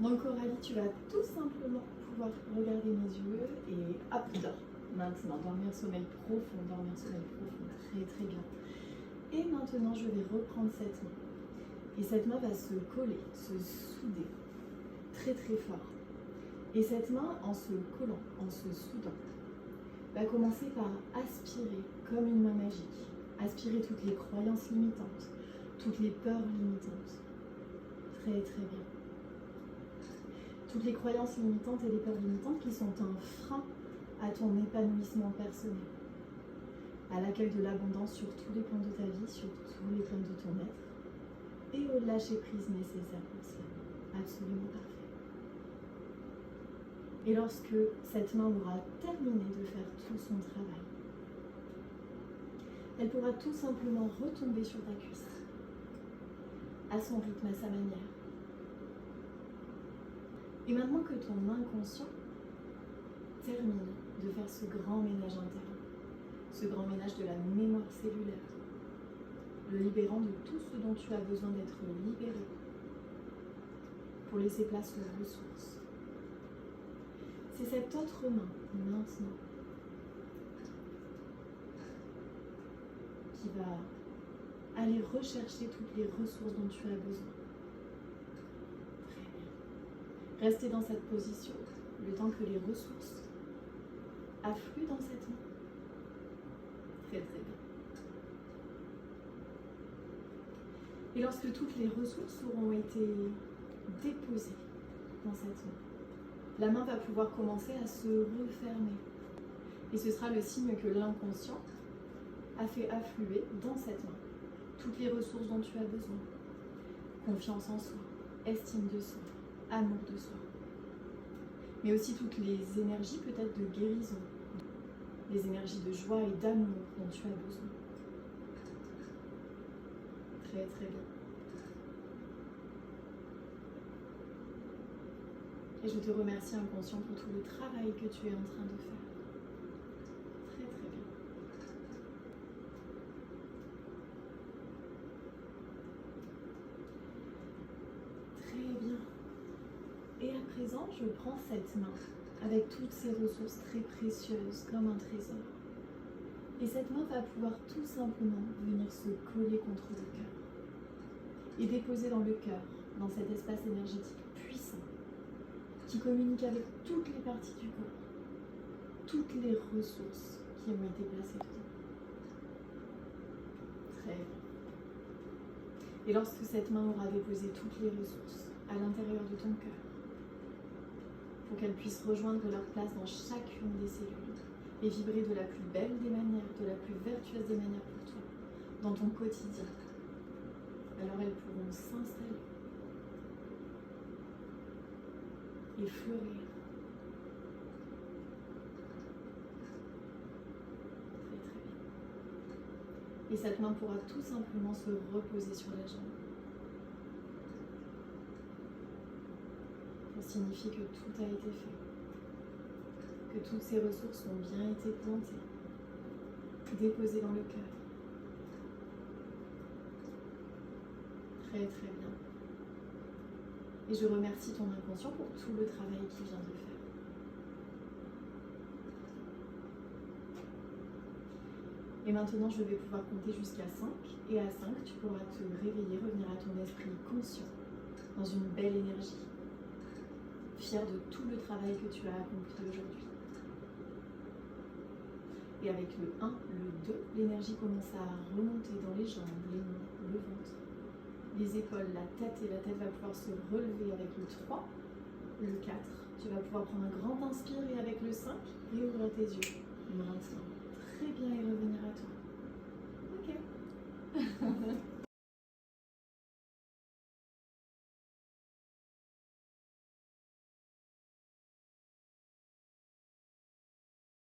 Donc Coralie, tu vas tout simplement pouvoir regarder mes yeux et hop, dors. Maintenant, dormir sommeil profond, très très bien. Et maintenant, je vais reprendre cette main. Et cette main va se coller, se souder très très fort. Et cette main, en se collant, en se soudant, va commencer par aspirer comme une main magique. Aspirer toutes les croyances limitantes, toutes les peurs limitantes. Très très bien. Toutes les croyances limitantes et les peurs limitantes qui sont un frein à ton épanouissement personnel, à l'accueil de l'abondance sur tous les plans de ta vie, sur tous les plans de ton être, et au lâcher-prise nécessaire pour cela. Absolument parfait. Et lorsque cette main aura terminé de faire tout son travail, elle pourra tout simplement retomber sur ta cuisse, à son rythme, à sa manière. Et maintenant que ton inconscient termine de faire ce grand ménage interne, ce grand ménage de la mémoire cellulaire, le libérant de tout ce dont tu as besoin d'être libéré pour laisser place aux ressources. C'est cette autre main, maintenant, qui va aller rechercher toutes les ressources dont tu as besoin. Très bien. Restez dans cette position le temps que les ressources affluent dans cette main. Très très bien. Et lorsque toutes les ressources auront été déposées dans cette main, la main va pouvoir commencer à se refermer. Et ce sera le signe que l'inconscient a fait affluer dans cette main toutes les ressources dont tu as besoin. Confiance en soi, estime de soi, amour de soi. Mais aussi toutes les énergies peut-être de guérison, les énergies de joie et d'amour dont tu as besoin. Très très bien. Et je te remercie inconscient pour tout le travail que tu es en train de faire. Très très bien. Très bien. Et à présent, je prends cette main avec toutes ces ressources très précieuses comme un trésor. Et cette main va pouvoir tout simplement venir se coller contre le cœur et déposer dans le cœur, dans cet espace énergétique puissant qui communique avec toutes les parties du corps, toutes les ressources qui ont été placées dedans. Très bien. Et lorsque cette main aura déposé toutes les ressources à l'intérieur de ton cœur, pour qu'elles puissent rejoindre leur place dans chacune des cellules et vibrer de la plus belle des manières, de la plus vertueuse des manières pour toi, dans ton quotidien, alors elles pourront s'installer et fleurir. Très très bien. Et cette main pourra tout simplement se reposer sur la jambe. Pour signifier que tout a été fait, que toutes ces ressources ont bien été plantées, déposées dans le cœur. Très très bien. Et je remercie ton inconscient pour tout le travail qu'il vient de faire. Et maintenant, je vais pouvoir compter jusqu'à 5. Et à 5, tu pourras te réveiller, revenir à ton esprit conscient, dans une belle énergie, fier de tout le travail que tu as accompli aujourd'hui. Et avec le 1, le 2, l'énergie commence à remonter dans les jambes, les mains, le ventre, les épaules, la tête, et la tête va pouvoir se relever avec le 3, le 4. Tu vas pouvoir prendre un grand inspire et avec le 5, et ouvrir tes yeux. Maintenant, très bien, et revenir à toi. Ok.